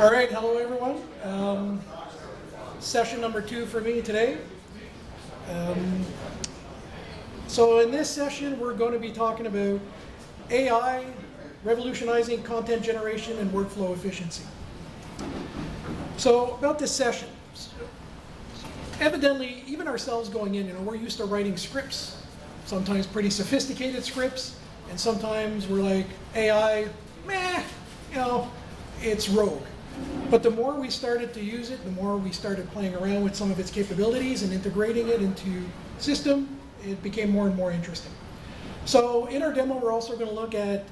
All right, hello everyone. Session number 2 for me today. So in this session, we're going to be talking about AI, revolutionizing content generation and workflow efficiency. So about this session, evidently, even ourselves going in, we're used to writing scripts, sometimes pretty sophisticated scripts, and sometimes we're like, AI, meh, it's rogue. But the more we started to use it, the more we started playing around with some of its capabilities and integrating it into system, it became more and more interesting. So in our demo, we're also going to look at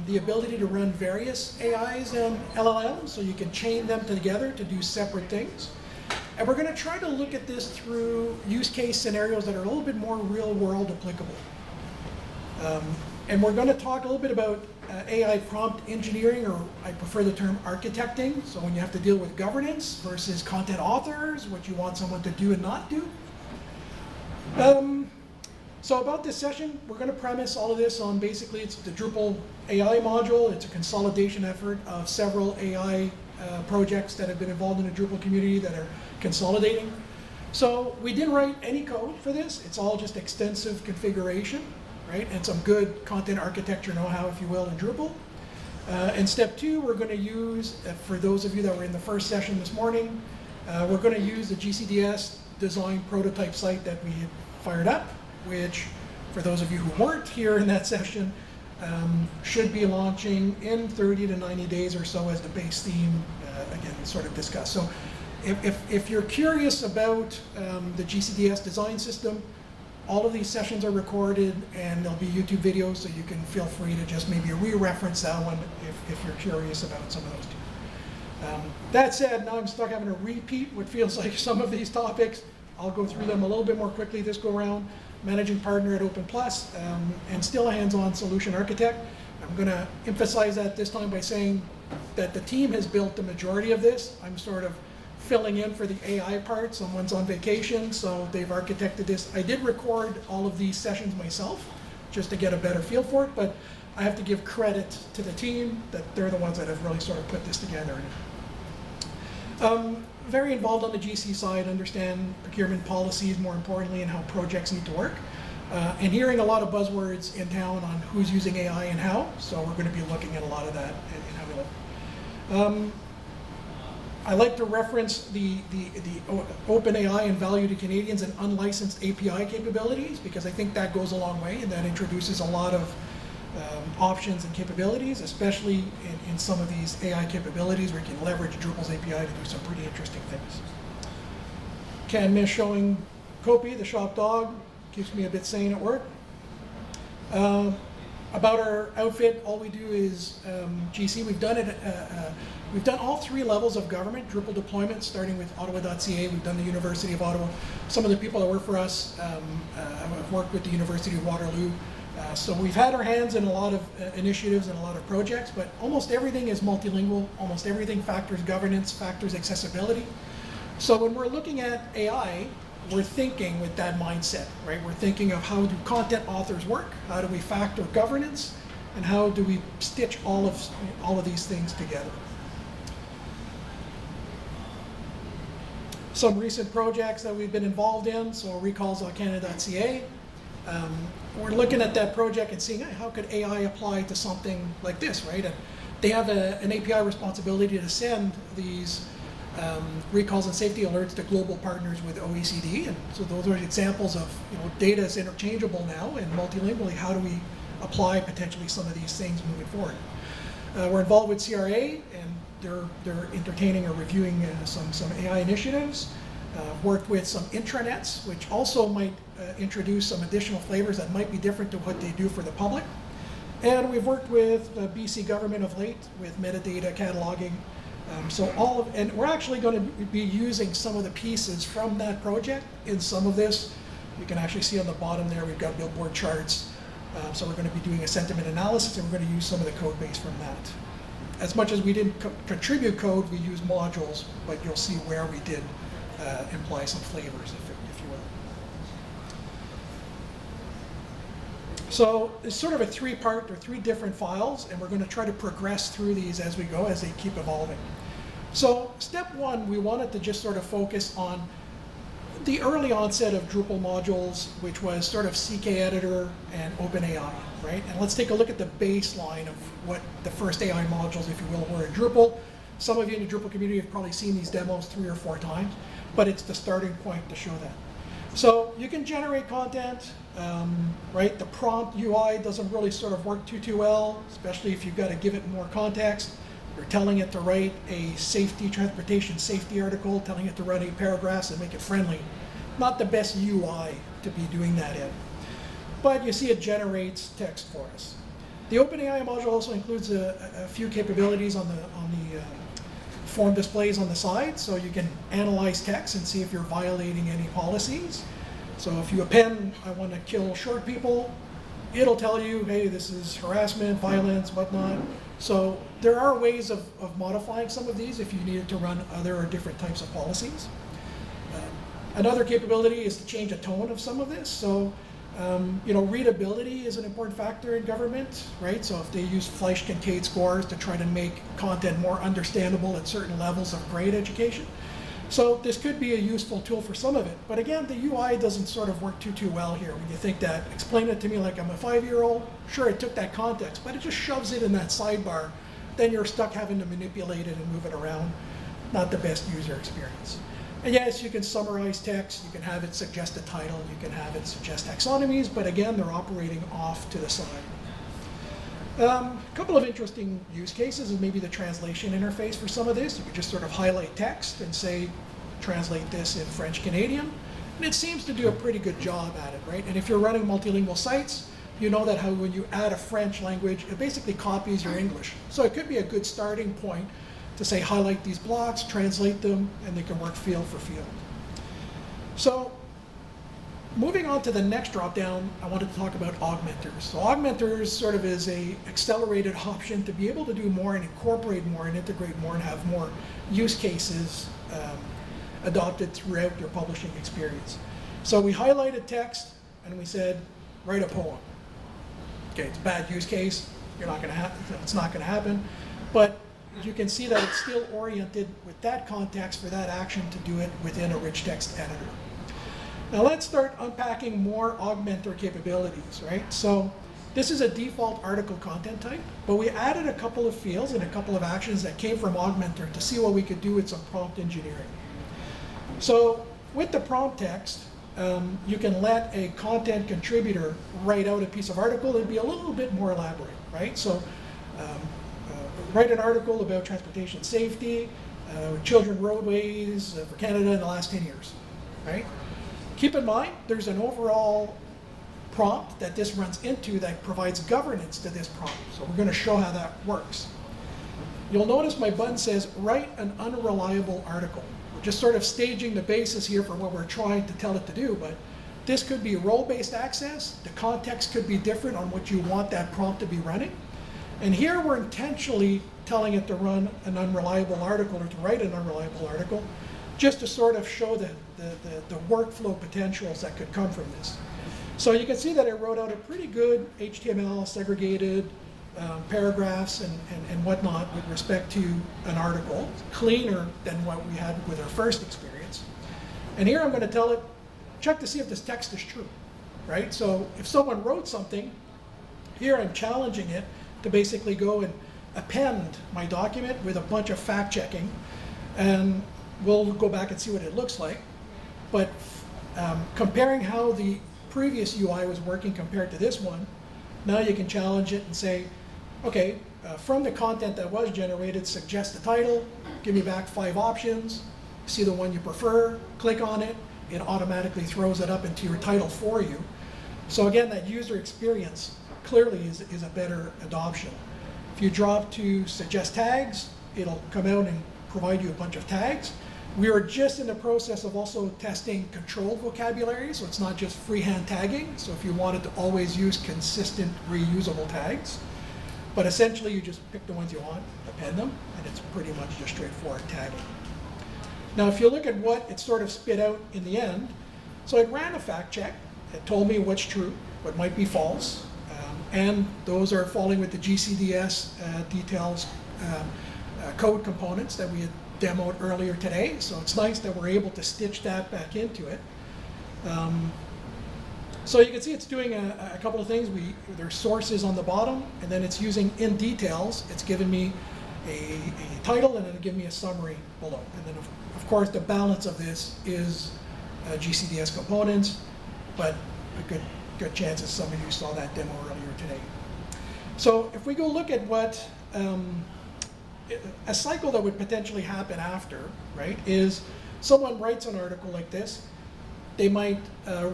the ability to run various AIs and LLMs, so you can chain them together to do separate things. And we're going to try to look at this through use case scenarios that are a little bit more real world applicable. And we're going to talk a little bit about AI prompt engineering, or I prefer the term architecting. So when you have to deal with governance versus content authors, what you want someone to do and not do. So about this session, we're going to premise all of this on basically it's the Drupal AI module. It's a consolidation effort of several AI projects that have been involved in the Drupal community that are consolidating. So we didn't write any code for this. It's all just extensive configuration, right? And some good content architecture know-how, if you will, in Drupal. And step 2, we're going to use, for those of you that were in the first session this morning, we're going to use the GC-DS design prototype site that we had fired up, which, for those of you who weren't here in that session, should be launching in 30 to 90 days or so as the base theme, again, sort of discussed. So if you're curious about the GC-DS design system, all of these sessions are recorded and there'll be YouTube videos, so you can feel free to just maybe re-reference that one if you're curious about some of those two. That said, now I'm stuck having to repeat what feels like some of these topics. I'll go through them a little bit more quickly this go around. Managing partner at OpenPlus, and still a hands-on solution architect. I'm going to emphasize that this time by saying that the team has built the majority of this. I'm sort of filling in for the AI part. Someone's on vacation, so they've architected this. I did record all of these sessions myself, just to get a better feel for it, but I have to give credit to the team that they're the ones that have really sort of put this together. Very involved on the GC side, understand procurement policies more importantly and how projects need to work. And hearing a lot of buzzwords in town on who's using AI and how, so we're going to be looking at a lot of that in how we look. I like to reference the open AI and value to Canadians and unlicensed API capabilities, because I think that goes a long way and that introduces a lot of options and capabilities, especially in some of these AI capabilities where you can leverage Drupal's API to do some pretty interesting things. Can't miss showing Kopi, the shop dog, keeps me a bit sane at work. About our outfit, all we do is GC. We've done it. We've done all 3 levels of government Drupal deployment, starting with Ottawa.ca. We've done the University of Ottawa. Some of the people that work for us have worked with the University of Waterloo. So we've had our hands in a lot of initiatives and a lot of projects, but almost everything is multilingual. Almost everything factors governance, factors accessibility. So when we're looking at AI, we're thinking with that mindset, right? We're thinking of how do content authors work? How do we factor governance? And how do we stitch all of these things together? Some recent projects that we've been involved in, so recalls on Canada.ca. We're looking at that project and seeing how could AI apply to something like this, right? And they have an API responsibility to send these recalls and safety alerts to global partners with OECD, and so those are examples of data is interchangeable now and multilingually. How do we apply potentially some of these things moving forward? We're involved with CRA, and they're entertaining or reviewing some AI initiatives. Worked with some intranets, which also might introduce some additional flavors that might be different to what they do for the public. And we've worked with the BC government of late with metadata cataloging. And we're actually going to be using some of the pieces from that project in some of this. You can actually see on the bottom there, we've got billboard charts. So we're going to be doing a sentiment analysis, and we're going to use some of the code base from that. As much as we didn't contribute code, we used modules, but you'll see where we did imply some flavors, if you will. So it's sort of a 3-part or 3 different files, and we're going to try to progress through these as we go, as they keep evolving. So step one, we wanted to just sort of focus on the early onset of Drupal modules, which was sort of CK Editor and OpenAI, right? And let's take a look at the baseline of what the first AI modules, if you will, were in Drupal. Some of you in the Drupal community have probably seen these demos 3 or 4 times, but it's the starting point to show that. So you can generate content, right? The prompt UI doesn't really sort of work too well, especially if you've got to give it more context. You're telling it to write a transportation safety article, telling it to run 8 paragraphs and make it friendly. Not the best UI to be doing that in. But you see it generates text for us. The OpenAI module also includes a few capabilities on the form displays on the side, so you can analyze text and see if you're violating any policies. So if you append, I want to kill short people, it'll tell you, hey, this is harassment, violence, whatnot. So there are ways of modifying some of these if you needed to run other or different types of policies. Another capability is to change the tone of some of this. So readability is an important factor in government, right? So if they use Fleisch-Kincaid scores to try to make content more understandable at certain levels of grade education. So this could be a useful tool for some of it. But again, the UI doesn't sort of work too well here. When you think that, explain it to me like I'm a 5-year-old, sure, it took that context, but it just shoves it in that sidebar. Then you're stuck having to manipulate it and move it around. Not the best user experience. And yes, you can summarize text, you can have it suggest a title, you can have it suggest taxonomies, but again, they're operating off to the side. A couple of interesting use cases is maybe the translation interface for some of this. You could just sort of highlight text and say, translate this in French Canadian. And it seems to do a pretty good job at it, right? And if you're running multilingual sites, you know that how when you add a French language, it basically copies your English. So it could be a good starting point to say highlight these blocks, translate them, and they can work field for field. So moving on to the next dropdown, I wanted to talk about augmenters. So augmenters sort of is a accelerated option to be able to do more and incorporate more and integrate more and have more use cases adopted throughout your publishing experience. So we highlighted text and we said, write a poem. Okay, it's a bad use case. You're not going to happen. It's not going to happen. But you can see that it's still oriented with that context for that action to do it within a rich text editor. Now let's start unpacking more augmenter capabilities, right? So this is a default article content type, but we added a couple of fields and a couple of actions that came from augmenter to see what we could do with some prompt engineering. So with the prompt text, you can let a content contributor write out a piece of article and be a little bit more elaborate, right? So write an article about transportation safety, children roadways for Canada in the last 10 years, right? Keep in mind, there's an overall prompt that this runs into that provides governance to this prompt. So we're going to show how that works. You'll notice my button says, write an unreliable article. We're just sort of staging the basis here for what we're trying to tell it to do, but this could be role-based access. The context could be different on what you want that prompt to be running. And here we're intentionally telling it to run an unreliable article or to write an unreliable article just to sort of show the workflow potentials that could come from this. So you can see that I wrote out a pretty good HTML segregated paragraphs and whatnot with respect to an article, cleaner than what we had with our first experience. And here I'm going to tell it, check to see if this text is true, right? So if someone wrote something, here I'm challenging it to basically go and append my document with a bunch of fact checking, and we'll go back and see what it looks like. But comparing how the previous UI was working compared to this one, now you can challenge it and say, okay, from the content that was generated, suggest the title, give me back 5 options, see the one you prefer, click on it, it automatically throws it up into your title for you. So again, that user experience clearly is a better adoption. If you drop to suggest tags, it'll come out and provide you a bunch of tags. We are just in the process of also testing controlled vocabulary, so it's not just freehand tagging. So if you wanted to always use consistent reusable tags, but essentially you just pick the ones you want, append them, and it's pretty much just straightforward tagging. Now if you look at what it sort of spit out in the end, so it ran a fact check. It told me what's true, what might be false, and those are falling with the GCDS details code components that we had demoed earlier today. So it's nice that we're able to stitch that back into it. So you can see it's doing a couple of things. There's sources on the bottom, and then it's using in details. It's given me a title, and then it'll give me a summary below. And then of course the balance of this is GCDS components, but a good chance that some of you saw that demo earlier today. So if we go look at what a cycle that would potentially happen after, right, is someone writes an article like this. They might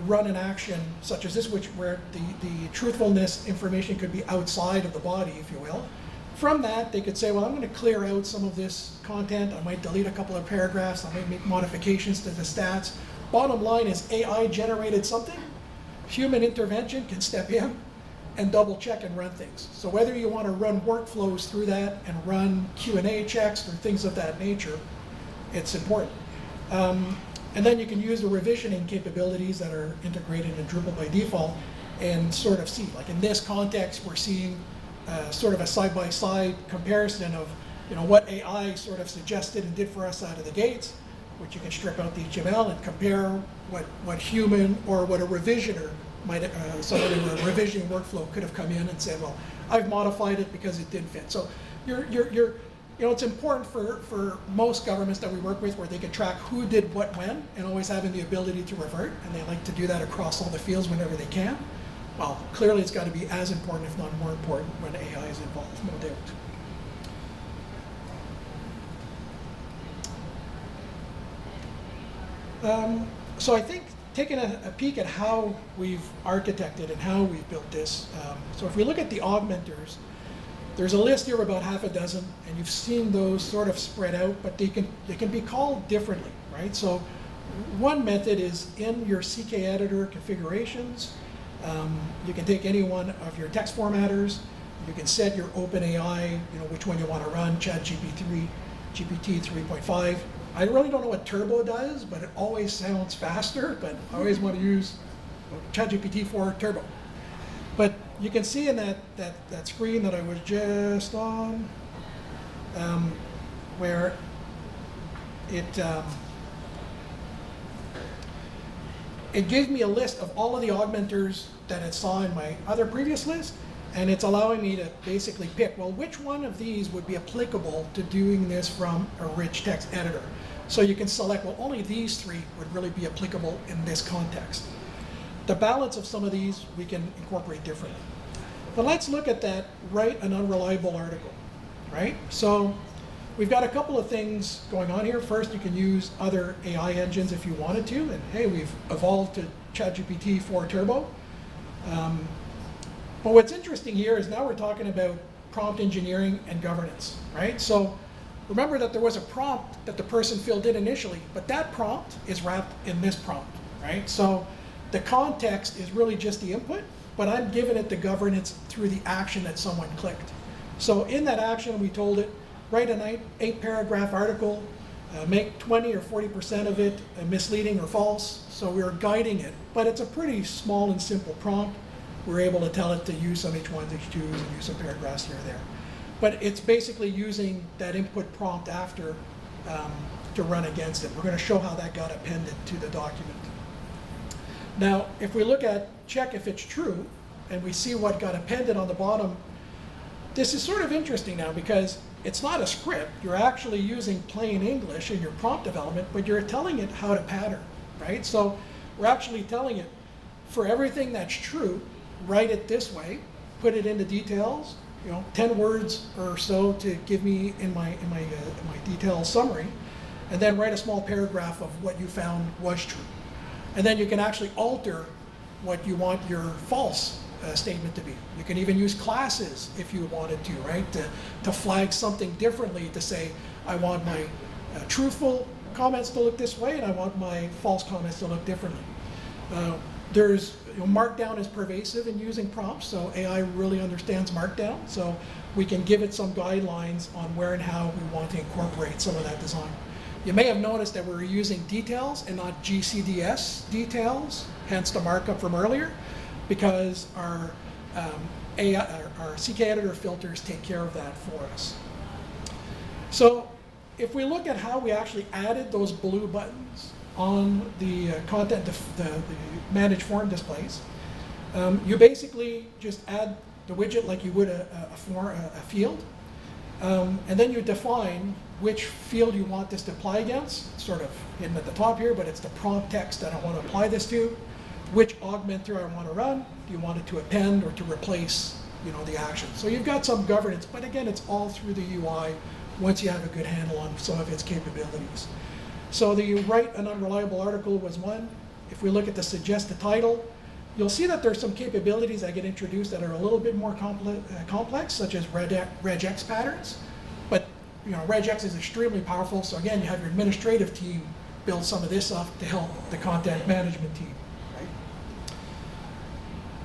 run an action such as this, where the truthfulness information could be outside of the body, if you will. From that, they could say, well, I'm going to clear out some of this content. I might delete a couple of paragraphs. I might make modifications to the stats. Bottom line is AI generated something. Human intervention can step in and double check and run things. So whether you want to run workflows through that and run Q&A checks or things of that nature, it's important. And then you can use the revisioning capabilities that are integrated in Drupal by default and sort of see, like in this context, we're seeing sort of a side-by-side comparison of what AI sort of suggested and did for us out of the gates, which you can strip out the HTML and compare what human or what a revisioner might, someone in a revisioning workflow could have come in and said, well, I've modified it because it didn't fit. So it's important for most governments that we work with where they can track who did what when and always having the ability to revert, and they like to do that across all the fields whenever they can. Well, clearly it's got to be as important, if not more important, when AI is involved, no doubt. So I think taking a peek at how we've architected and how we've built this. So if we look at the augmenters, there's a list here of about half a dozen, and you've seen those sort of spread out, but they can be called differently, right? So one method is in your CK editor configurations. You can take any one of your text formatters. You can set your OpenAI, which one you want to run, ChatGPT 3.5. I really don't know what Turbo does, but it always sounds faster, but I always want to use ChatGPT 4 Turbo. But you can see in that screen that I was just on, where it gave me a list of all of the augmenters that it saw in my other previous list, and it's allowing me to basically pick, well, which one of these would be applicable to doing this from a rich text editor. So you can select, well, only these three would really be applicable in this context. The balance of some of these we can incorporate differently. But let's look at that write an unreliable article, right? So we've got a couple of things going on here. First, you can use other AI engines if you wanted to, and hey, we've evolved to ChatGPT 4 Turbo. But what's interesting here is now we're talking about prompt engineering and governance, right? So remember that there was a prompt that the person filled in initially, but that prompt is wrapped in this prompt, right? So the context is really just the input, but I'm giving it the governance through the action that someone clicked. So in that action, we told it, write an 8-paragraph article, make 20 or 40% of it misleading or false. So we're guiding it, but it's a pretty small and simple prompt. We're able to tell it to use some H1s, H2s, and use some paragraphs here or there. But it's basically using that input prompt after to run against it. We're going to show how that got appended to the document. Now, if we look at check if it's true, and we see what got appended on the bottom, this is sort of interesting now because it's not a script. You're actually using plain English in your prompt development, but you're telling it how to pattern, right? So we're actually telling it, for everything that's true, write it this way, put it into details, 10 words or so to give me in my detailed summary, and then write a small paragraph of what you found was true. And then you can actually alter what you want your false statement to be. You can even use classes if you wanted to, right? To flag something differently, to say, I want my truthful comments to look this way, and I want my false comments to look differently. Markdown is pervasive in using prompts, so AI really understands Markdown. So we can give it some guidelines on where and how we want to incorporate some of that design. You may have noticed that we're using details and not GCDS details, hence the markup from earlier, because our CK editor filters take care of that for us. So if we look at how we actually added those blue buttons on the content, the managed form displays, you basically just add the widget like you would a field, and then you define which field you want this to apply against. It's sort of hidden at the top here, but it's the prompt text that I want to apply this to. Which augmenter I want to run? Do you want it to append or to replace, the action? So you've got some governance, but again, it's all through the UI once you have a good handle on some of its capabilities. So the write an unreliable article was one. If we look at the suggest a title, you'll see that there's some capabilities that get introduced that are a little bit more complex, such as regex patterns. But regex is extremely powerful. So again, you have your administrative team build some of this up to help the content management team. Right?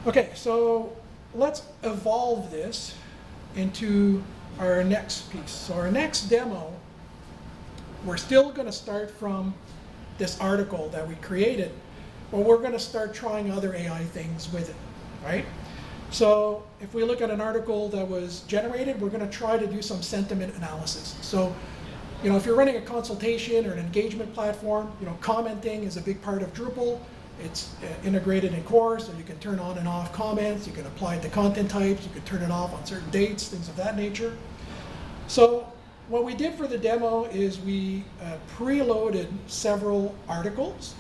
Okay, so let's evolve this into our next piece. So our next demo, we're still going to start from this article that we created, but we're going to start trying other AI things with it, right? So if we look at an article that was generated, we're going to try to do some sentiment analysis. So, if you're running a consultation or an engagement platform, commenting is a big part of Drupal. It's integrated in core, so you can turn on and off comments, you can apply it to content types, you can turn it off on certain dates, things of that nature. So what we did for the demo is we preloaded several articles,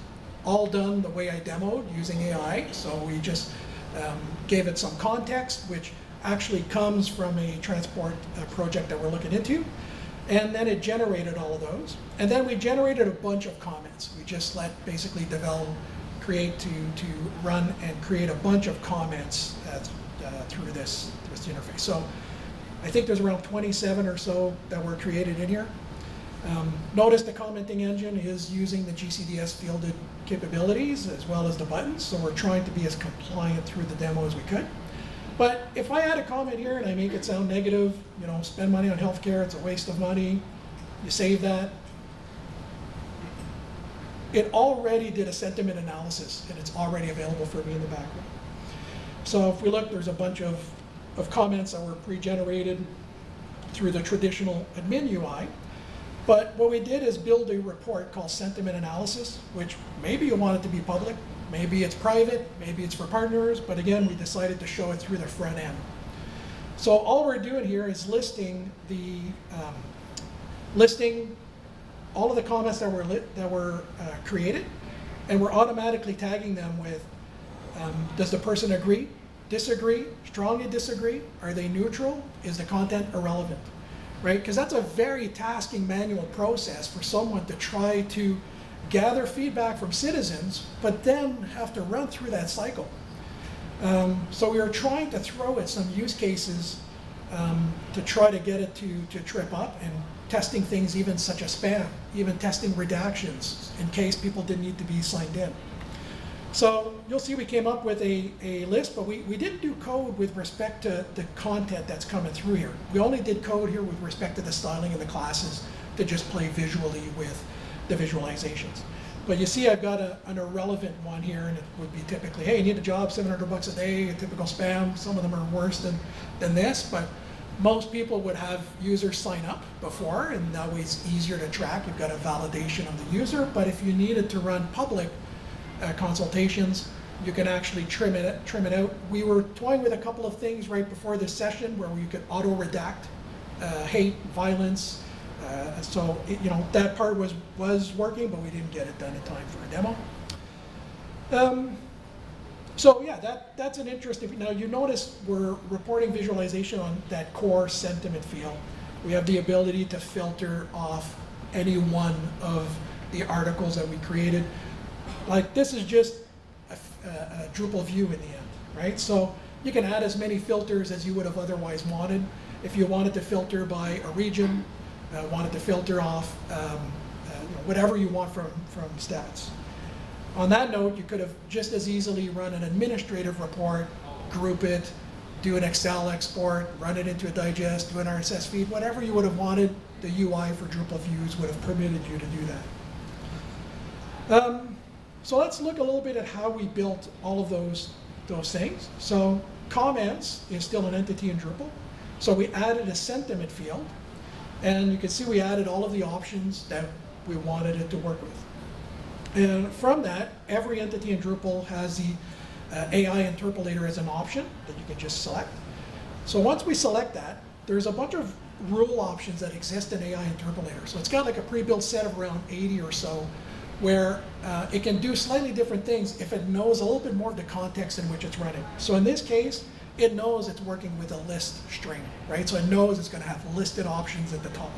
all done the way I demoed using AI. So we just gave it some context, which actually comes from a transport project that we're looking into. And then it generated all of those. And then we generated a bunch of comments. We just let basically develop, create to run and create a bunch of comments through this interface. So I think there's around 27 or so that were created in here. Notice the commenting engine is using the GCDS fielded capabilities as well as the buttons, so we're trying to be as compliant through the demo as we could. But if I add a comment here and I make it sound negative, spend money on healthcare, it's a waste of money, you save that, it already did a sentiment analysis and it's already available for me in the background. So if we look, there's a bunch of comments that were pre-generated through the traditional admin UI. But what we did is build a report called sentiment analysis, which maybe you want it to be public, maybe it's private, maybe it's for partners, but again, we decided to show it through the front end. So all we're doing here is listing all of the comments that were created, and we're automatically tagging them with, does the person agree, disagree, strongly disagree, are they neutral, is the content irrelevant? Right? Because that's a very tasking manual process for someone to try to gather feedback from citizens, but then have to run through that cycle. So we were trying to throw at some use cases to try to get it to trip up, and testing things even such as spam, even testing redactions in case people didn't need to be signed in. So you'll see we came up with a list, but we didn't do code with respect to the content that's coming through here. We only did code here with respect to the styling of the classes to just play visually with the visualizations. But you see I've got an irrelevant one here, and it would be typically, hey, you need a job, $700 a day, a typical spam. Some of them are worse than this, but most people would have users sign up before, and that way it's easier to track. You've got a validation of the user, but if you needed to run public consultations, you can actually trim it out. We were toying with a couple of things right before this session where you could auto redact hate, violence. So that part was working, but we didn't get it done in time for a demo. So yeah, that's an interesting. Now you notice we're reporting visualization on that core sentiment field. We have the ability to filter off any one of the articles that we created. Like this is just a Drupal view in the end, right? So you can add as many filters as you would have otherwise wanted. If you wanted to filter by a region, wanted to filter off whatever you want from stats. On that note, you could have just as easily run an administrative report, group it, do an Excel export, run it into a digest, do an RSS feed, whatever you would have wanted. The UI for Drupal views would have permitted you to do that. So let's look a little bit at how we built all of those things. So comments is still an entity in Drupal. So we added a sentiment field. And you can see we added all of the options that we wanted it to work with. And from that, every entity in Drupal has the AI interpolator as an option that you can just select. So once we select that, there's a bunch of rule options that exist in AI interpolator. So it's got like a pre-built set of around 80 or so, where it can do slightly different things if it knows a little bit more of the context in which it's running. So in this case, it knows it's working with a list string, right? So it knows it's going to have listed options at the top.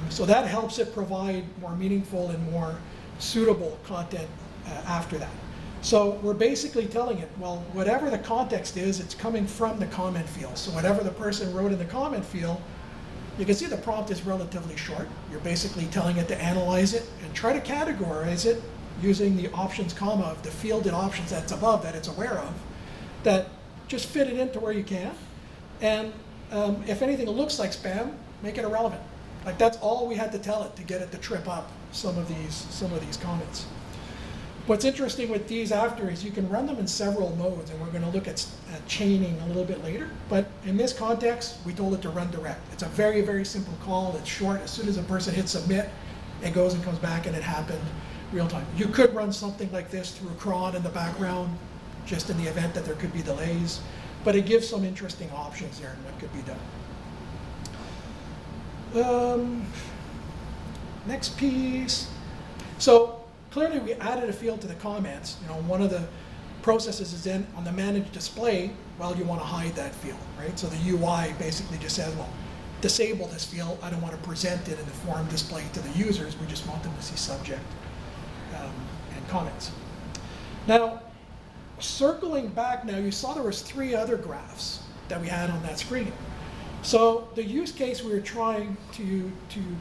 So that helps it provide more meaningful and more suitable content after that. So we're basically telling it, well, whatever the context is, it's coming from the comment field. So whatever the person wrote in the comment field, you can see the prompt is relatively short. You're basically telling it to analyze it and try to categorize it using the options comma of the fielded options that's above that it's aware of, that just fit it into where you can. And if anything looks like spam, make it irrelevant. Like that's all we had to tell it to get it to trip up some of these comments. What's interesting with these after is you can run them in several modes, and we're going to look at chaining a little bit later. But in this context, we told it to run direct. It's a very, very simple call. It's short. As soon as a person hits submit, it goes and comes back, and it happened real time. You could run something like this through cron in the background, just in the event that there could be delays. But it gives some interesting options there and what could be done. Next piece. So clearly we added a field to the comments. You know, one of the processes is then on the manage display, well, you want to hide that field, right? So the UI basically just says, well, disable this field. I don't want to present it in the form display to the users. We just want them to see subject and comments. Now, circling back now, you saw there was 3 other graphs that we had on that screen. So the use case we were trying to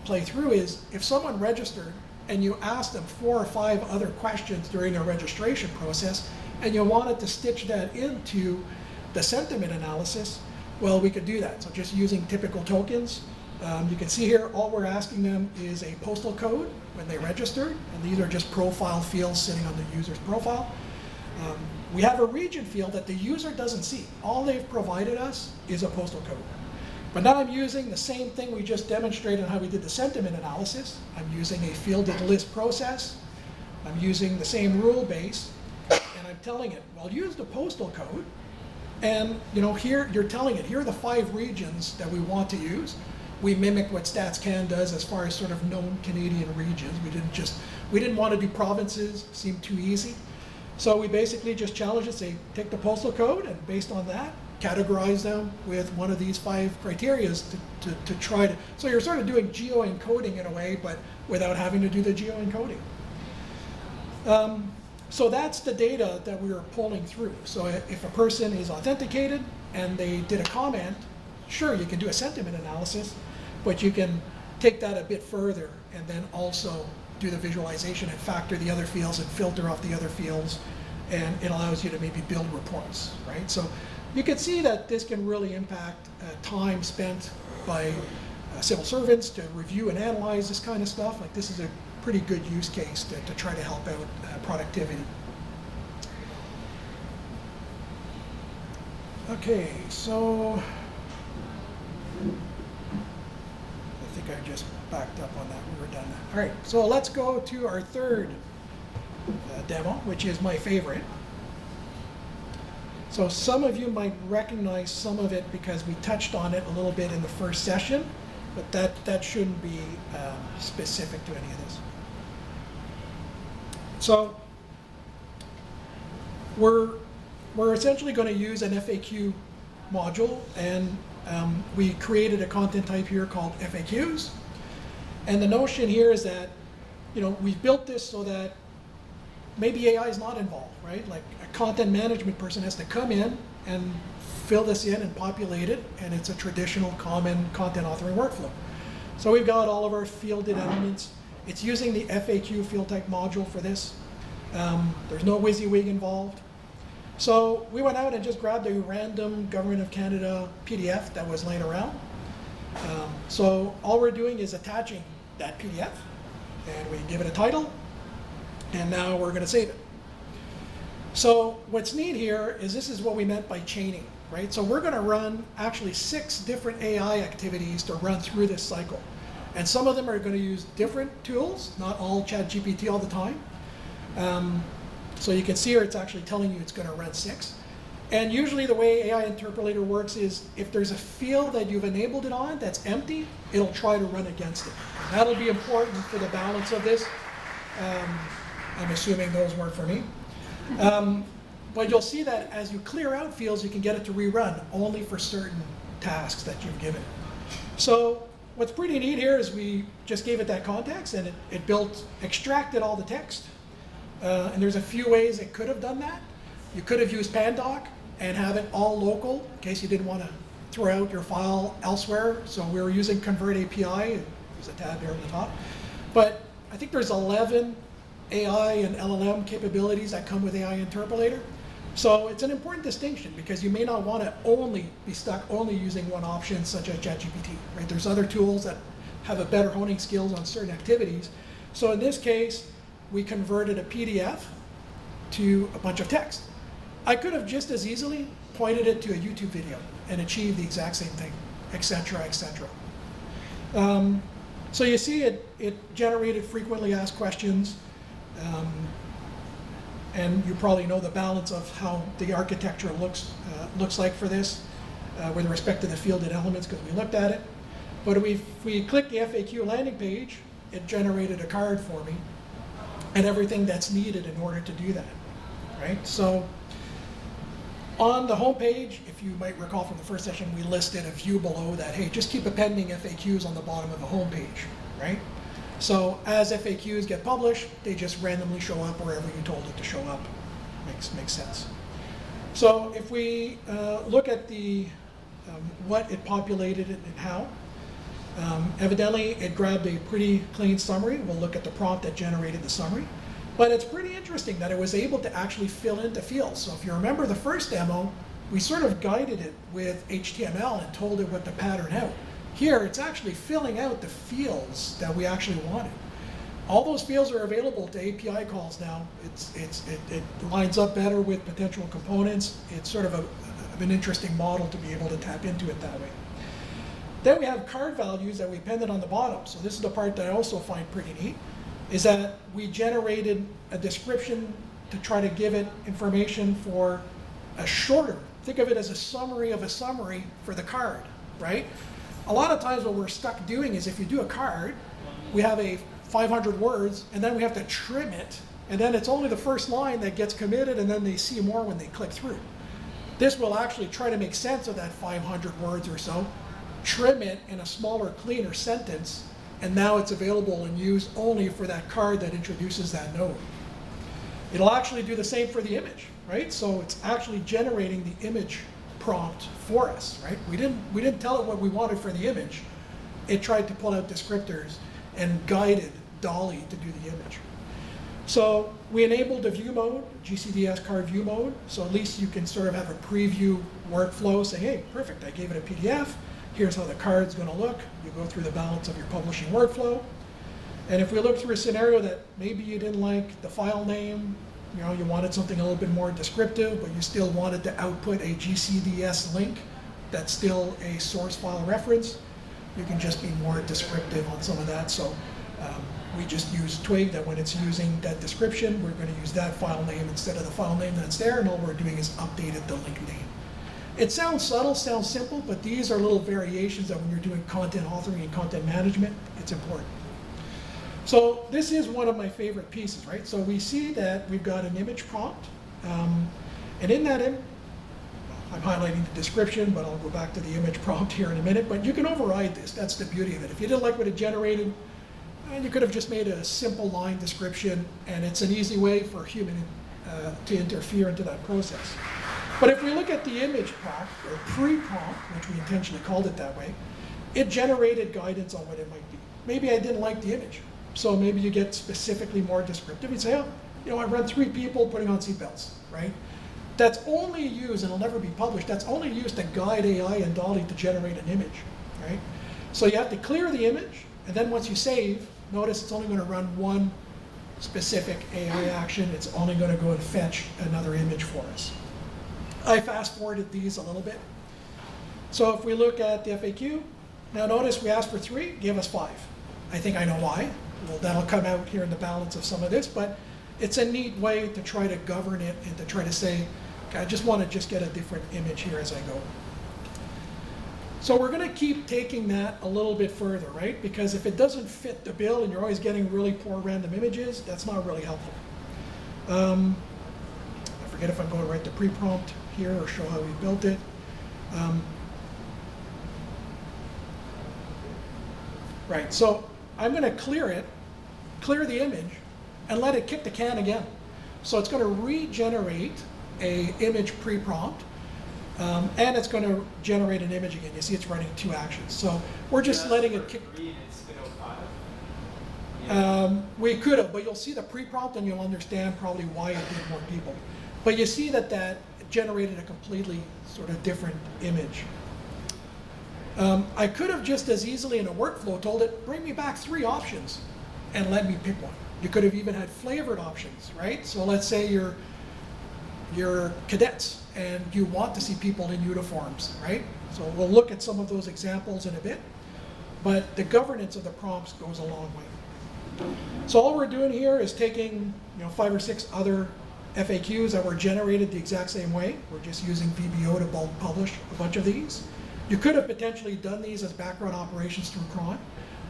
play through is if someone registered and you asked them 4 or 5 other questions during their registration process and you wanted to stitch that into the sentiment analysis, well, we could do that. So just using typical tokens. You can see here all we're asking them is a postal code when they registered, and these are just profile fields sitting on the user's profile. We have a region field that the user doesn't see. All they've provided us is a postal code. But now I'm using the same thing we just demonstrated how we did the sentiment analysis. I'm using a fielded list process. I'm using the same rule base, and I'm telling it, well, use the postal code. And you know, here you're telling it, here are the 5 regions that we want to use. We mimic what StatsCan does as far as sort of known Canadian regions. We didn't want to do provinces, seemed too easy. So we basically just challenge it, say, take the postal code, and based on that, categorize them with one of these 5 criteria to try to, so you're sort of doing geo-encoding in a way, but without having to do the geo-encoding. So that's the data that we were pulling through. So if a person is authenticated and they did a comment, sure, you can do a sentiment analysis, but you can take that a bit further and then also do the visualization and factor the other fields and filter off the other fields, and it allows you to maybe build reports, right? So you can see that this can really impact time spent by civil servants to review and analyze this kind of stuff. Like, this is a pretty good use case to try to help out productivity. Okay, so I think I just backed up on that. We were done. All right, so let's go to our third demo, which is my favorite. So some of you might recognize some of it because we touched on it a little bit in the first session, but that shouldn't be specific to any of this. So we're essentially going to use an FAQ module, and we created a content type here called FAQs. And the notion here is that, you know, we've built this so that maybe AI is not involved, right? Like a content management person has to come in and fill this in and populate it, and it's a traditional common content authoring workflow. So we've got all of our fielded elements. It's using the FAQ field type module for this. There's no WYSIWYG involved. So we went out and just grabbed a random Government of Canada PDF that was laying around. So all we're doing is attaching that PDF, and we give it a title, and now we're going to save it. So what's neat here is this is what we meant by chaining, right? So we're going to run actually 6 different AI activities to run through this cycle. And some of them are going to use different tools, not all ChatGPT all the time. So you can see here it's actually telling you it's going to run 6. And usually the way AI Interpolator works is if there's a field that you've enabled it on that's empty, it'll try to run against it. And that'll be important for the balance of this. I'm assuming those weren't for me. But you'll see that as you clear out fields, you can get it to rerun only for certain tasks that you've given it. So what's pretty neat here is we just gave it that context and it extracted all the text. And there's a few ways it could have done that. You could have used Pandoc and have it all local in case you didn't want to throw out your file elsewhere. So we were using Convert API. There's a tab here on the top. But I think there's 11 AI and LLM capabilities that come with AI Interpolator. So it's an important distinction because you may not want to be stuck only using one option such as ChatGPT, right? There's other tools that have a better honing skills on certain activities. So in this case, we converted a PDF to a bunch of text. I could have just as easily pointed it to a YouTube video and achieved the exact same thing, etc., etc. So you see it generated frequently asked questions. And you probably know the balance of how the architecture looks like for this with respect to the fielded elements because we looked at it. But if we click the FAQ landing page, it generated a card for me and everything that's needed in order to do that, right? So on the home page, if you might recall from the first session, we listed a view below that, hey, just keep appending FAQs on the bottom of the home page, right? So as FAQs get published, they just randomly show up wherever you told it to show up. Makes sense. So if we look at the what it populated and how, evidently it grabbed a pretty clean summary. We'll look at the prompt that generated the summary. But it's pretty interesting that it was able to actually fill into fields. So if you remember the first demo, we sort of guided it with HTML and told it what to pattern out. Here, it's actually filling out the fields that we actually wanted. All those fields are available to API calls now. It lines up better with potential components. It's sort of an interesting model to be able to tap into it that way. Then we have card values that we appended on the bottom. So this is the part that I also find pretty neat, is that we generated a description to try to give it information for a shorter, think of it as a summary of a summary for the card, right? A lot of times what we're stuck doing is if you do a card, we have a 500 words and then we have to trim it and then it's only the first line that gets committed and then they see more when they click through. This will actually try to make sense of that 500 words or so, trim it in a smaller, cleaner sentence, and now it's available and used only for that card that introduces that node. It'll actually do the same for the image, right? So it's actually generating the image prompt for us, right? We didn't tell it what we wanted for the image. It tried to pull out descriptors and guided DALL-E to do the image. So we enabled the view mode, GCDS card view mode, so at least you can sort of have a preview workflow, say, hey, perfect, I gave it a PDF, here's how the card's gonna look. You go through the balance of your publishing workflow. And if we look through a scenario that maybe you didn't like the file name, you wanted something a little bit more descriptive, but you still wanted to output a GCDS link that's still a source file reference, you can just be more descriptive on some of that. So we just use Twig that when it's using that description, we're going to use that file name instead of the file name that's there, and all we're doing is updated the link name. It sounds subtle, sounds simple, but these are little variations that when you're doing content authoring and content management, it's important. So this is one of my favorite pieces, right? So we see that we've got an image prompt, and in that I'm highlighting the description, but I'll go back to the image prompt here in a minute, but you can override this. That's the beauty of it. If you didn't like what it generated, you could have just made a simple line description, and it's an easy way for a human to interfere into that process. But if we look at the image prompt, or pre-prompt, which we intentionally called it that way, it generated guidance on what it might be. Maybe I didn't like the image, so maybe you get specifically more descriptive. You say, oh, I run 3 people putting on seatbelts, right? That's only used, and it'll never be published, that's only used to guide AI and DALL-E to generate an image, right? So you have to clear the image, and then once you save, notice it's only going to run one specific AI action. It's only going to go and fetch another image for us. I fast forwarded these a little bit. So if we look at the FAQ, now notice we asked for 3, gave us 5. I think I know why. Well, that'll come out here in the balance of some of this, but it's a neat way to try to govern it and to try to say, okay, I just want to just get a different image here as I go. So we're going to keep taking that a little bit further, right? Because if it doesn't fit the bill and you're always getting really poor random images, that's not really helpful. I forget if I'm going right to pre-prompt here or show how we built it. Right, so I'm going to clear the image, and let it kick the can again. So it's going to regenerate a image pre-prompt, and it's going to generate an image again. You see it's running 2 actions. So we're just letting it kick. We could have, but you'll see the pre-prompt and you'll understand probably why it did more people. But you see that that generated a completely sort of different image. I could have just as easily in a workflow told it, bring me back 3 options and let me pick one. You could have even had flavored options, right? So let's say you're cadets and you want to see people in uniforms, right? So we'll look at some of those examples in a bit, but the governance of the prompts goes a long way. So all we're doing here is taking 5 or 6 other FAQs that were generated the exact same way. We're just using VBO to bulk publish a bunch of these. You could have potentially done these as background operations through cron,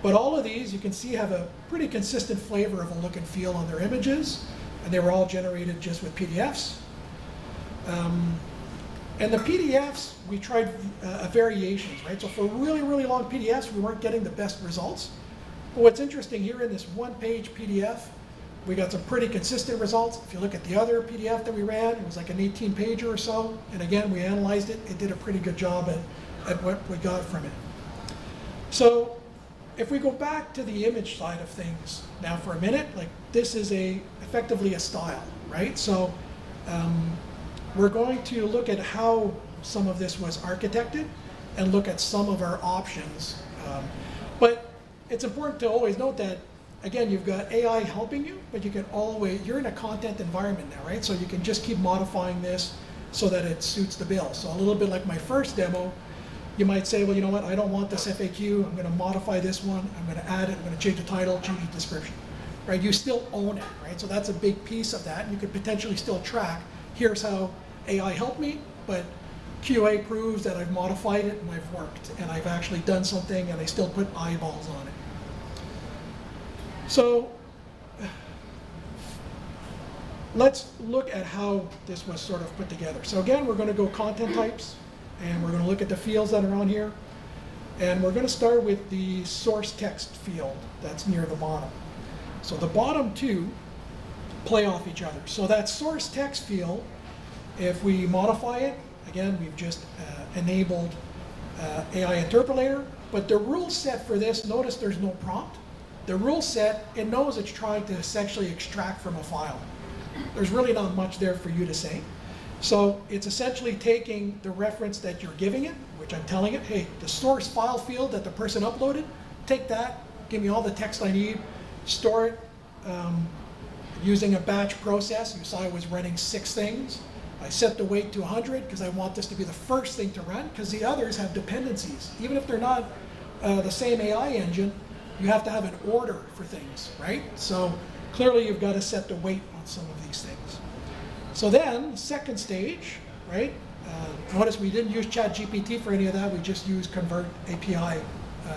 but all of these you can see have a pretty consistent flavor of a look and feel on their images, and they were all generated just with PDFs. And the PDFs, we tried variations, right? So for really, really long PDFs, we weren't getting the best results. But what's interesting here in this 1-page PDF, we got some pretty consistent results. If you look at the other PDF that we ran, it was like an 18-pager or so. And again, we analyzed it. It did a pretty good job at what we got from it. So if we go back to the image side of things now for a minute, like this is effectively a style, right? So we're going to look at how some of this was architected and look at some of our options. But it's important to always note that, again, you've got AI helping you, but you can always, you're in a content environment now, right? So you can just keep modifying this so that it suits the bill. So a little bit like my first demo, you might say, well, you know what, I don't want this FAQ, I'm going to modify this one, I'm going to add it, I'm going to change the title, change the description, right? You still own it, right? So that's a big piece of that, and you could potentially still track, here's how AI helped me, but QA proves that I've modified it and I've worked, and I've actually done something, and I still put eyeballs on it. So let's look at how this was sort of put together. So again, we're going to go content types, and we're going to look at the fields that are on here. And we're going to start with the source text field that's near the bottom. So the bottom 2 play off each other. So that source text field, if we modify it, again, we've just enabled AI interpolator, but the rule set for this, notice there's no prompt. The rule set, it knows it's trying to essentially extract from a file. There's really not much there for you to say. So it's essentially taking the reference that you're giving it, which I'm telling it, hey, the source file field that the person uploaded, take that, give me all the text I need, store it using a batch process. You saw I was running 6 things. I set the weight to 100 because I want this to be the first thing to run, because the others have dependencies. Even if they're not the same AI engine, you have to have an order for things, right? So clearly you've got to set the weight on some of these things. So then, second stage, right? Notice we didn't use ChatGPT for any of that. We just used Convert API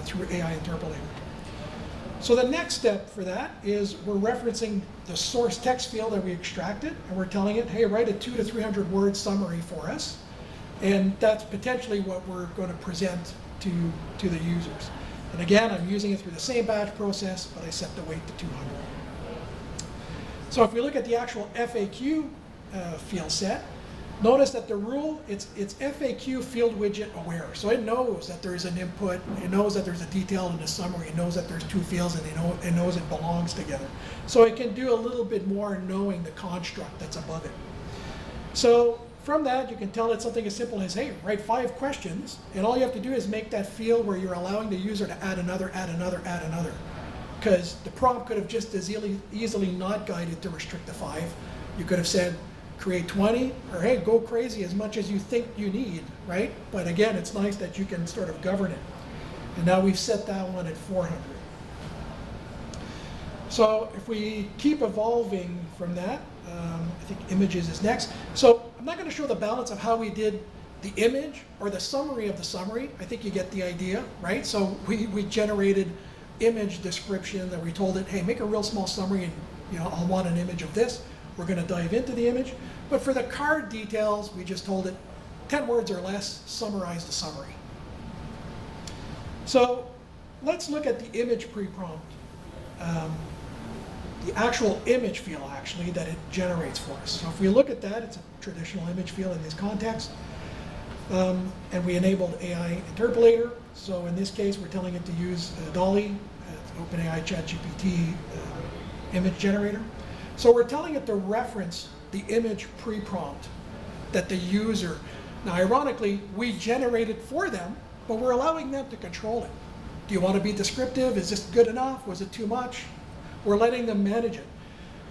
through AI interpolator. So the next step for that is we're referencing the source text field that we extracted, and we're telling it, hey, write a 200 to 300 word summary for us. And that's potentially what we're going to present to the users. And again, I'm using it through the same batch process, but I set the weight to 200. So if we look at the actual FAQ field set, notice that the rule, it's FAQ field widget aware. So it knows that there is an input, it knows that there's a detail and a summary, it knows that there's 2 fields, and it knows it belongs together. So it can do a little bit more knowing the construct that's above it. So from that, you can tell it something as simple as, hey, write 5 questions, and all you have to do is make that field where you're allowing the user to add another, add another, add another. Because the prompt could have just as easily not guided to restrict to 5. You could have said, create 20, or hey, go crazy as much as you think you need, right? But again, it's nice that you can sort of govern it. And now we've set that one at 400. So if we keep evolving from that, I think images is next. So I'm not going to show the balance of how we did the image or the summary of the summary. I think you get the idea, right? So we generated image description that we told it, hey, make a real small summary, and I'll want an image of this. We're going to dive into the image. But for the card details, we just told it 10 words or less, summarize the summary. So let's look at the image pre-prompt. The actual image field, actually, that it generates for us. So if we look at that, it's a traditional image field in this context. And we enabled AI interpolator. So in this case, we're telling it to use DALL-E, OpenAI ChatGPT image generator. So we're telling it to reference the image pre-prompt that the user, now ironically, we generated for them, but we're allowing them to control it. Do you want to be descriptive? Is this good enough? Was it too much? We're letting them manage it.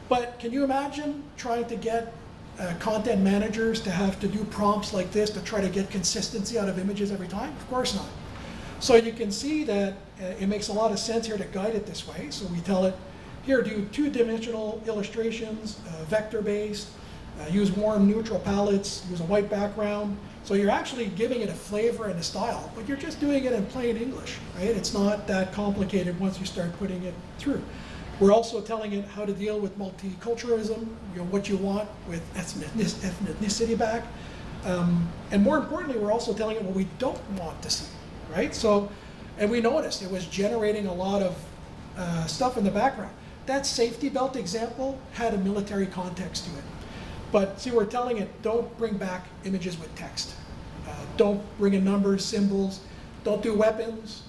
But can you imagine trying to get content managers to have to do prompts like this to try to get consistency out of images every time? Of course not. So you can see that it makes a lot of sense here to guide it this way. So we tell it, here, do two-dimensional illustrations, vector-based, use warm neutral palettes, use a white background. So you're actually giving it a flavor and a style, but you're just doing it in plain English, right? It's not that complicated once you start putting it through. We're also telling it how to deal with multiculturalism, what you want with ethnicity back. And more importantly, we're also telling it what we don't want to see, right? So, and we noticed it was generating a lot of stuff in the background. That safety belt example had a military context to it. But see, we're telling it, don't bring back images with text. Don't bring in numbers, symbols. Don't do weapons.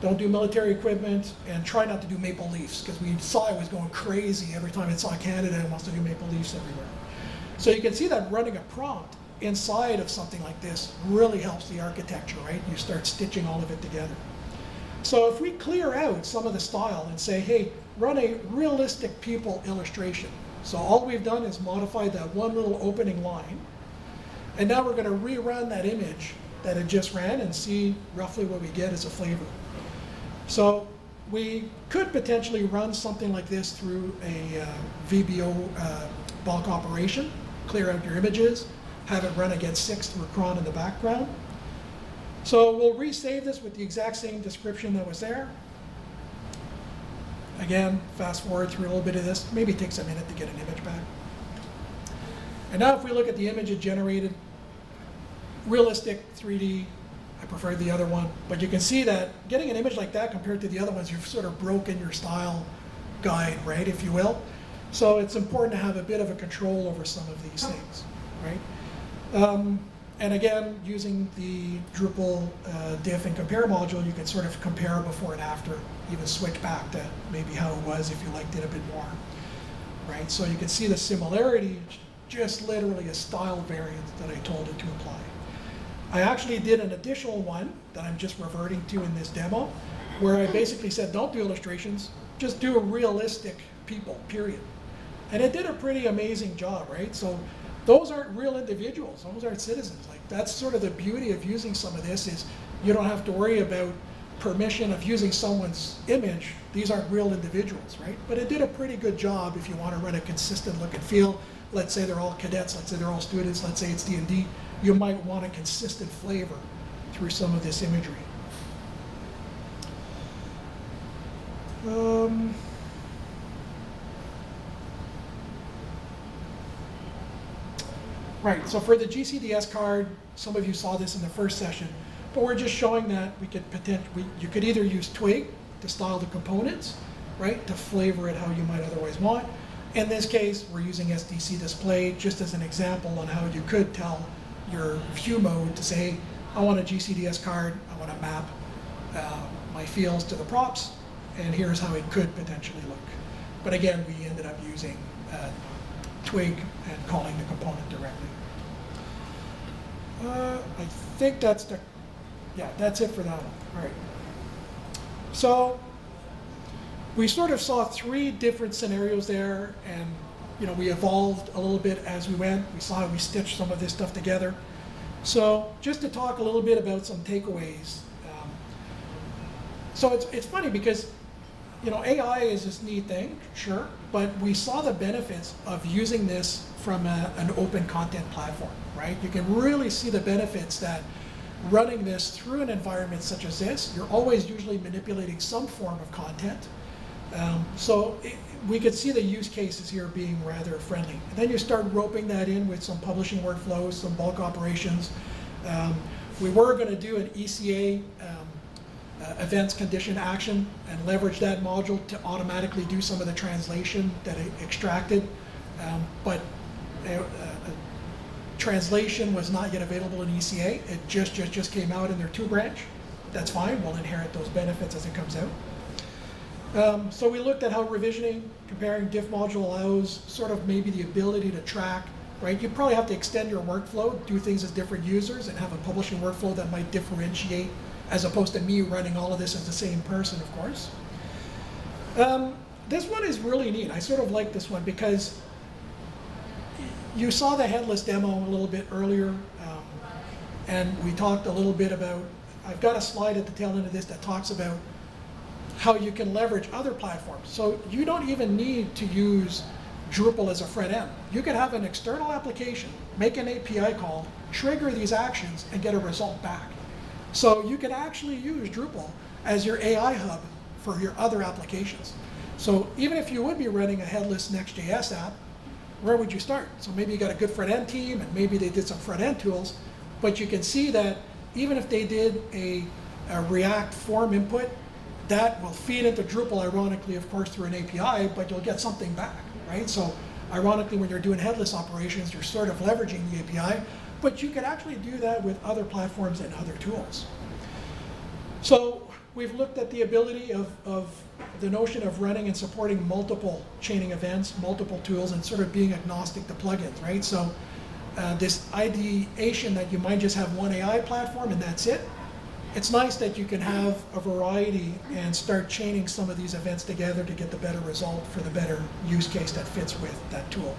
Don't do military equipment, and try not to do maple leafs, because we saw it was going crazy every time it saw Canada and wants to do maple leafs everywhere. So you can see that running a prompt inside of something like this really helps the architecture, right? You start stitching all of it together. So if we clear out some of the style and say, hey, run a realistic people illustration. So all we've done is modify that one little opening line, and now we're going to rerun that image that it just ran and see roughly what we get as a flavor. So we could potentially run something like this through a VBO bulk operation, clear out your images, have it run against 6 through cron in the background. So we'll resave this with the exact same description that was there. Again, fast forward through a little bit of this. Maybe it takes a minute to get an image back. And now if we look at the image it generated, realistic 3D, I prefer the other one, but you can see that getting an image like that compared to the other ones, you've sort of broken your style guide, right, if you will. So it's important to have a bit of a control over some of these things, right? And again, using the Drupal diff and compare module, you can sort of compare before and after, even switch back to maybe how it was if you liked it a bit more, right? So you can see the similarity, just literally a style variant that I told it to apply. I actually did an additional one that I'm just reverting to in this demo, where I basically said, don't do illustrations, just do a realistic people, period. And it did a pretty amazing job, right? So those aren't real individuals, those aren't citizens. Like, that's sort of the beauty of using some of this, is you don't have to worry about permission of using someone's image. These aren't real individuals, right? But it did a pretty good job if you want to run a consistent look and feel. Let's say they're all cadets, let's say they're all students, let's say it's D&D. You might want a consistent flavor through some of this imagery. Right, so for the GCDS card, some of you saw this in the first session, but we're just showing that we could you could either use Twig to style the components, right, to flavor it how you might otherwise want. In this case, we're using SDC display just as an example on how you could tell your view mode to say, I want a GCDS card, I want to map my fields to the props, and here's how it could potentially look. But again, we ended up using Twig and calling the component directly. I think that's that's it for that one. All right. So we sort of saw 3 different scenarios there, and we evolved a little bit as we went. We saw how we stitched some of this stuff together. So just to talk a little bit about some takeaways. So it's funny because AI is this neat thing, sure, but we saw the benefits of using this from an open content platform, right? You can really see the benefits that running this through an environment such as this, you're always usually manipulating some form of content. We could see the use cases here being rather friendly. And then you start roping that in with some publishing workflows, some bulk operations. We were going to do an ECA events condition action and leverage that module to automatically do some of the translation that it extracted. But translation was not yet available in ECA. It just came out in their 2 branch. That's fine. We'll inherit those benefits as it comes out. So we looked at how revisioning, comparing diff module allows sort of maybe the ability to track, right? You probably have to extend your workflow, do things as different users, and have a publishing workflow that might differentiate as opposed to me running all of this as the same person, of course. This one is really neat. I sort of like this one because you saw the headless demo a little bit earlier, and we talked a little bit about, I've got a slide at the tail end of this that talks about how you can leverage other platforms. So you don't even need to use Drupal as a front end. You could have an external application, make an API call, trigger these actions, and get a result back. So you can actually use Drupal as your AI hub for your other applications. So even if you would be running a headless Next.js app, where would you start? So maybe you got a good front end team, and maybe they did some front end tools, but you can see that even if they did a React form input, that will feed into Drupal, ironically, of course, through an API, but you'll get something back, right? So ironically, when you're doing headless operations, you're sort of leveraging the API, but you could actually do that with other platforms and other tools. So we've looked at the ability of the notion of running and supporting multiple chaining events, multiple tools, and sort of being agnostic to plugins, right? So this ideation that you might just have one AI platform and that's it. It's nice that you can have a variety and start chaining some of these events together to get the better result for the better use case that fits with that tool.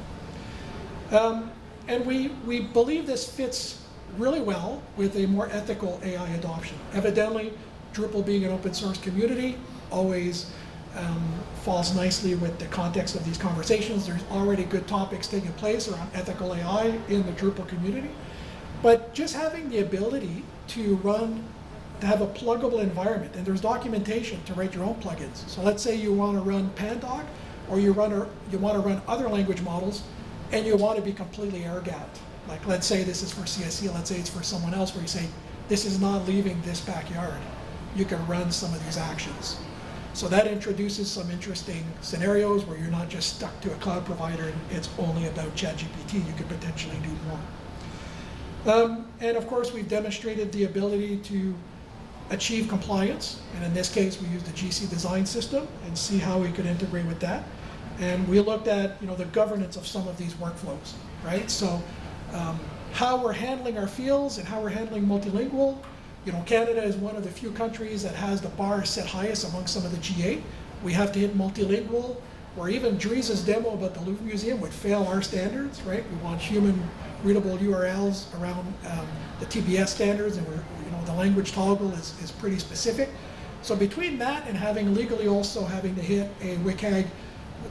And we believe this fits really well with a more ethical AI adoption. Evidently, Drupal being an open source community always falls nicely with the context of these conversations. There's already good topics taking place around ethical AI in the Drupal community. But just having the ability to have a pluggable environment, and there's documentation to write your own plugins. So let's say you want to run Pandoc, or you want to run other language models, and you want to be completely air-gapped. Like let's say this is for CSE, let's say it's for someone else where you say, this is not leaving this backyard. You can run some of these actions. So that introduces some interesting scenarios where you're not just stuck to a cloud provider and it's only about ChatGPT. You could potentially do more. And of course, we've demonstrated the ability to achieve compliance. And in this case, we used the GC design system and see how we could integrate with that. And we looked at the governance of some of these workflows, right? So how we're handling our fields and how we're handling multilingual. Canada is one of the few countries that has the bar set highest among some of the G8. We have to hit multilingual, or even Drees's demo about the Louvre Museum would fail our standards, right? We want human readable URLs around the TBS standards, and the language toggle is pretty specific. So between that and having legally also having to hit a WCAG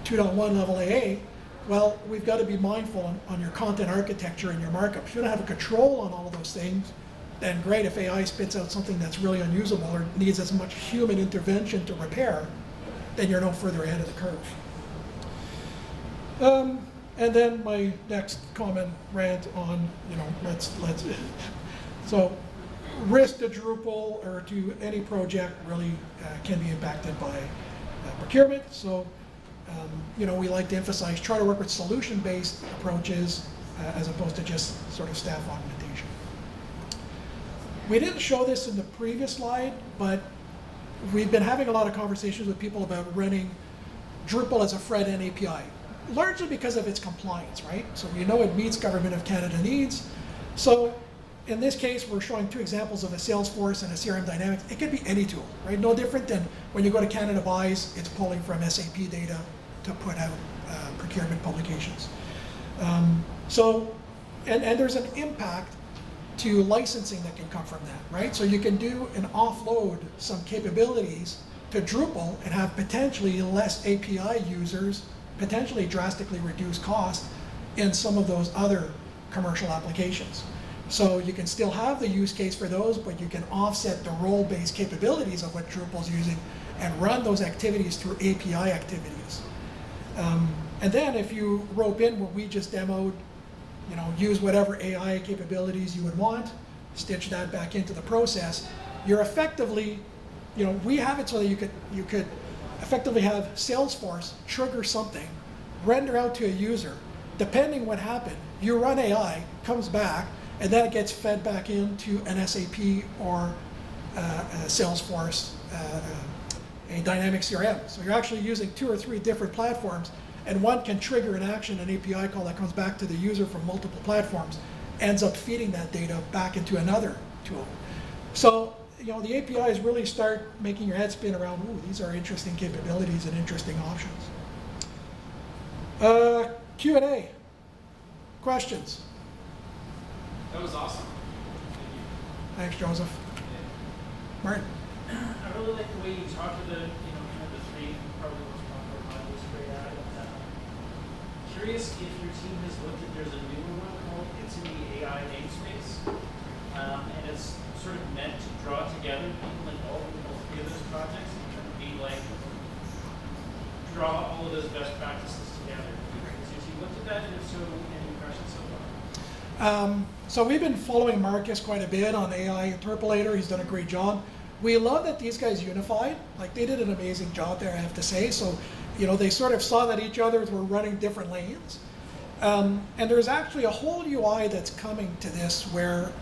2.1 level AA, well, we've got to be mindful on your content architecture and your markup. If you don't have a control on all of those things, then great. If AI spits out something that's really unusable or needs as much human intervention to repair, then you're no further ahead of the curve. And then my next comment rant on, so risk to Drupal or to any project really can be impacted by procurement. So, we like to emphasize, try to work with solution-based approaches as opposed to just sort of staff augmentation. We didn't show this in the previous slide, but we've been having a lot of conversations with people about running Drupal as a front-end API, largely because of its compliance, right? So we know it meets Government of Canada needs. So in this case, we're showing 2 examples of a Salesforce and a CRM Dynamics. It could be any tool, right? No different than when you go to Canada Buys, it's pulling from SAP data to put out procurement publications. And there's an impact to licensing that can come from that, right? So you can do and offload some capabilities to Drupal and have potentially less API users, potentially drastically reduce cost in some of those other commercial applications. So you can still have the use case for those, but you can offset the role-based capabilities of what Drupal's using and run those activities through API activities. And then if you rope in what we just demoed, use whatever AI capabilities you would want, stitch that back into the process, you're effectively, we have it so that you could effectively have Salesforce trigger something, render out to a user, depending what happened, you run AI, comes back, and then it gets fed back into an SAP or a Salesforce, a dynamic CRM. So you're actually using 2 or 3 different platforms, and one can trigger an action, an API call that comes back to the user from multiple platforms, ends up feeding that data back into another tool. So the APIs really start making your head spin around, ooh, these are interesting capabilities and interesting options. Q&A. Questions? That was awesome. Thanks, Joseph. Martin? I really like the way you talked about, kind of the 3 probably most popular modules for AI. Curious if your team has looked at, there's a newer one called It's in the AI Namespace. And it's sort of meant to draw together people involved in all 3 of those projects and kind of be like, draw all of those best practices together. Has your team looked at that, and if so, any impressions so far? So we've been following Marcus quite a bit on AI Interpolator. He's done a great job. We love that these guys unified. Like, they did an amazing job there, I have to say. So, they sort of saw that each other were running different lanes. And there's actually a whole UI that's coming to this where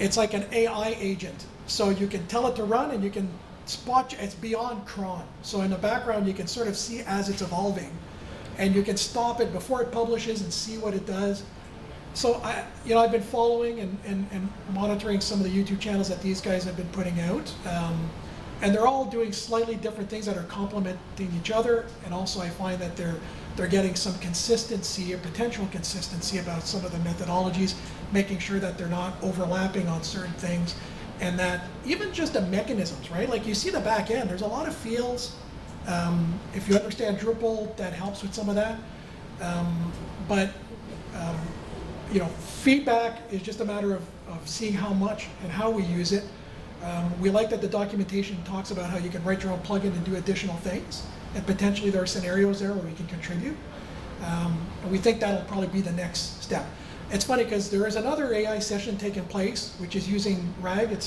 it's like an AI agent. So you can tell it to run and you can spot, it's beyond cron. So in the background, you can sort of see as it's evolving. And you can stop it before it publishes and see what it does. So I've been following and monitoring some of the YouTube channels that these guys have been putting out. And they're all doing slightly different things that are complementing each other. And also I find that they're getting some consistency, or potential consistency about some of the methodologies, making sure that they're not overlapping on certain things. And that even just the mechanisms, right? Like, you see the back end, there's a lot of fields. If you understand Drupal, that helps with some of that. Feedback is just a matter of seeing how much and how we use it. We like that the documentation talks about how you can write your own plugin and do additional things, and potentially there are scenarios there where we can contribute. And we think that'll probably be the next step. It's funny because there is another AI session taking place, which is using RAG. It's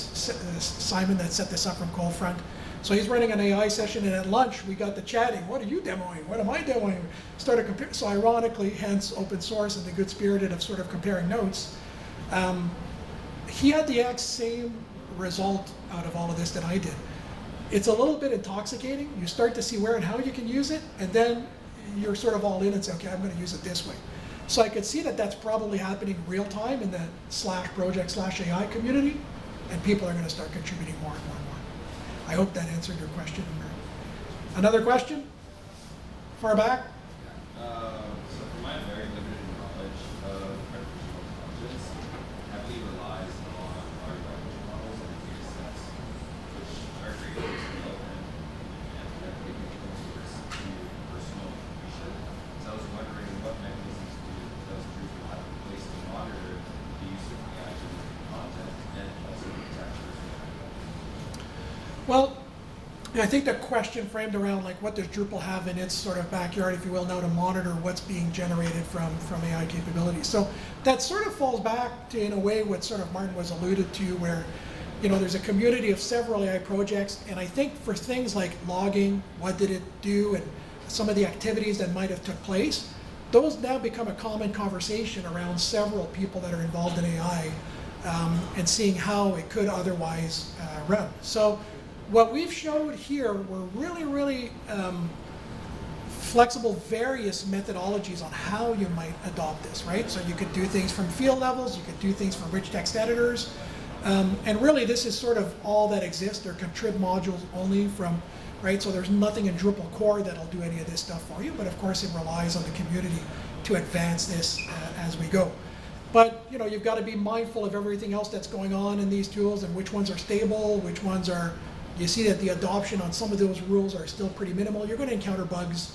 Simon that set this up from Coldfront. So he's running an AI session, and at lunch we got to chatting. What are you demoing? What am I demoing? Started comparing. So ironically, hence open source and the good spirited of sort of comparing notes. He had the exact same result out of all of this that I did. It's a little bit intoxicating. You start to see where and how you can use it, and then you're sort of all in and say, okay, I'm going to use it this way. So I could see that that's probably happening real time in the /project/AI community, and people are going to start contributing more and more and more. I hope that answered your question. Another question? Far back? So from my very limited knowledge of artificial intelligence, heavily relies on large language models and data sets, which are great for development and directly connect users to personal information. So I was wondering what mechanisms does Drupal have in place to monitor the use of AI generated content and also protect personal identity? Well, I think the question framed around like what does Drupal have in its sort of backyard, if you will, now to monitor what's being generated from AI capabilities. So that sort of falls back to, in a way, what sort of Martin was alluded to, where there's a community of several AI projects, and I think for things like logging, what did it do, and some of the activities that might have took place, those now become a common conversation around several people that are involved in AI, and seeing how it could otherwise run. So what we've showed here were really, really flexible, various methodologies on how you might adopt this, right? So you could do things from field levels, you could do things from rich text editors, and really this is sort of all that exists. They're contrib modules only from right? So there's nothing in Drupal core that'll do any of this stuff for you, but of course it relies on the community to advance this as we go. But you know, you've got to be mindful of everything else that's going on in these tools and which ones are stable, which ones are, you see that the adoption on some of those rules are still pretty minimal. You're going to encounter bugs,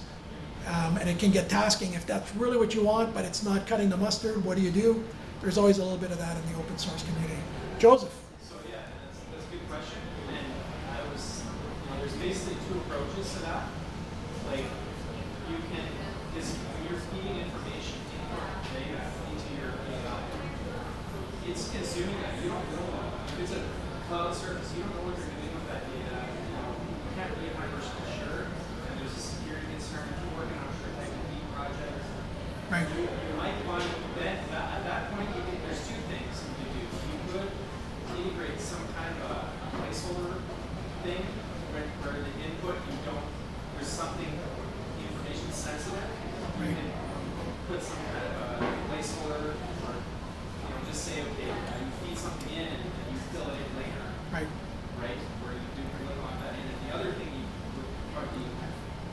and it can get tasking if that's really what you want, but it's not cutting the mustard. What do you do? There's always a little bit of that in the open source community. Joseph. So yeah, that's a good question. And I was, you know, there's basically two approaches to that. Like, you can, is when you're feeding information into your AI, it's consuming that. You don't know if it's a cloud service, you don't know what you're doing with that data. You know, you can't be 100% sure. And there's a security concern if you're working on a protected project. Right. You might want that at that point. There's two things you could do. You could integrate some kind of a placeholder thing where the input you don't. There's something information sensitive. You can put some kind of a placeholder, or you know, just say, okay, you feed something in and you fill it in later. Right. Right. Where you do really want that in. And the other thing you would probably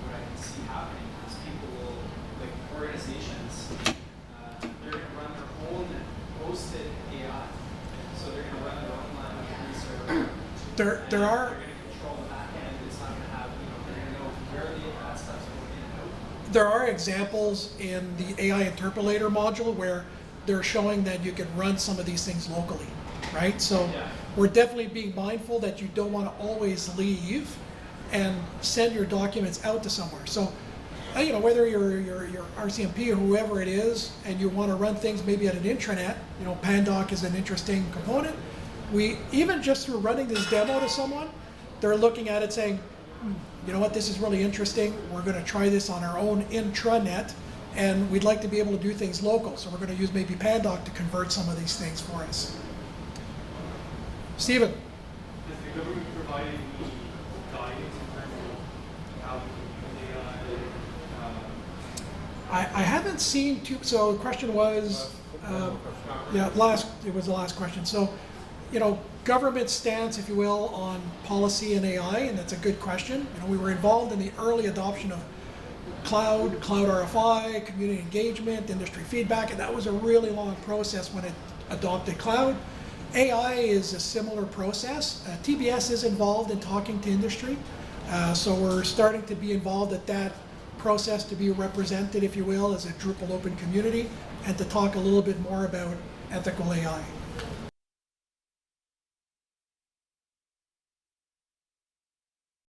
what I can see happening is people will, like organizations, they're going to run their own hosted AI. So they're going to run their own line server. There are. They're going to control the back end. It's not going to have, you know, they're going to know where that stuff's going in and out. There are examples in the AI interpolator module where they're showing that you can run some of these things locally, right? So we're definitely being mindful that you don't want to always leave and send your documents out to somewhere. So, you know, whether you're RCMP or whoever it is, and you want to run things maybe at an intranet, you know, Pandoc is an interesting component. We, even just through running this demo to someone, they're looking at it saying, you know what, this is really interesting. We're going to try this on our own intranet, and we'd like to be able to do things local. So we're going to use maybe Pandoc to convert some of these things for us. Stephen. Does the government provide any guidance in terms of how we can use AI? I haven't seen too, so the question was, yeah, it was the last question. So, you know, government stance, if you will, on policy and AI, and that's a good question. You know, we were involved in the early adoption of cloud RFI, community engagement, industry feedback, and that was a really long process when it adopted cloud. AI is a similar process. TBS is involved in talking to industry, so we're starting to be involved at that process to be represented, if you will, as a Drupal open community, and to talk a little bit more about ethical AI.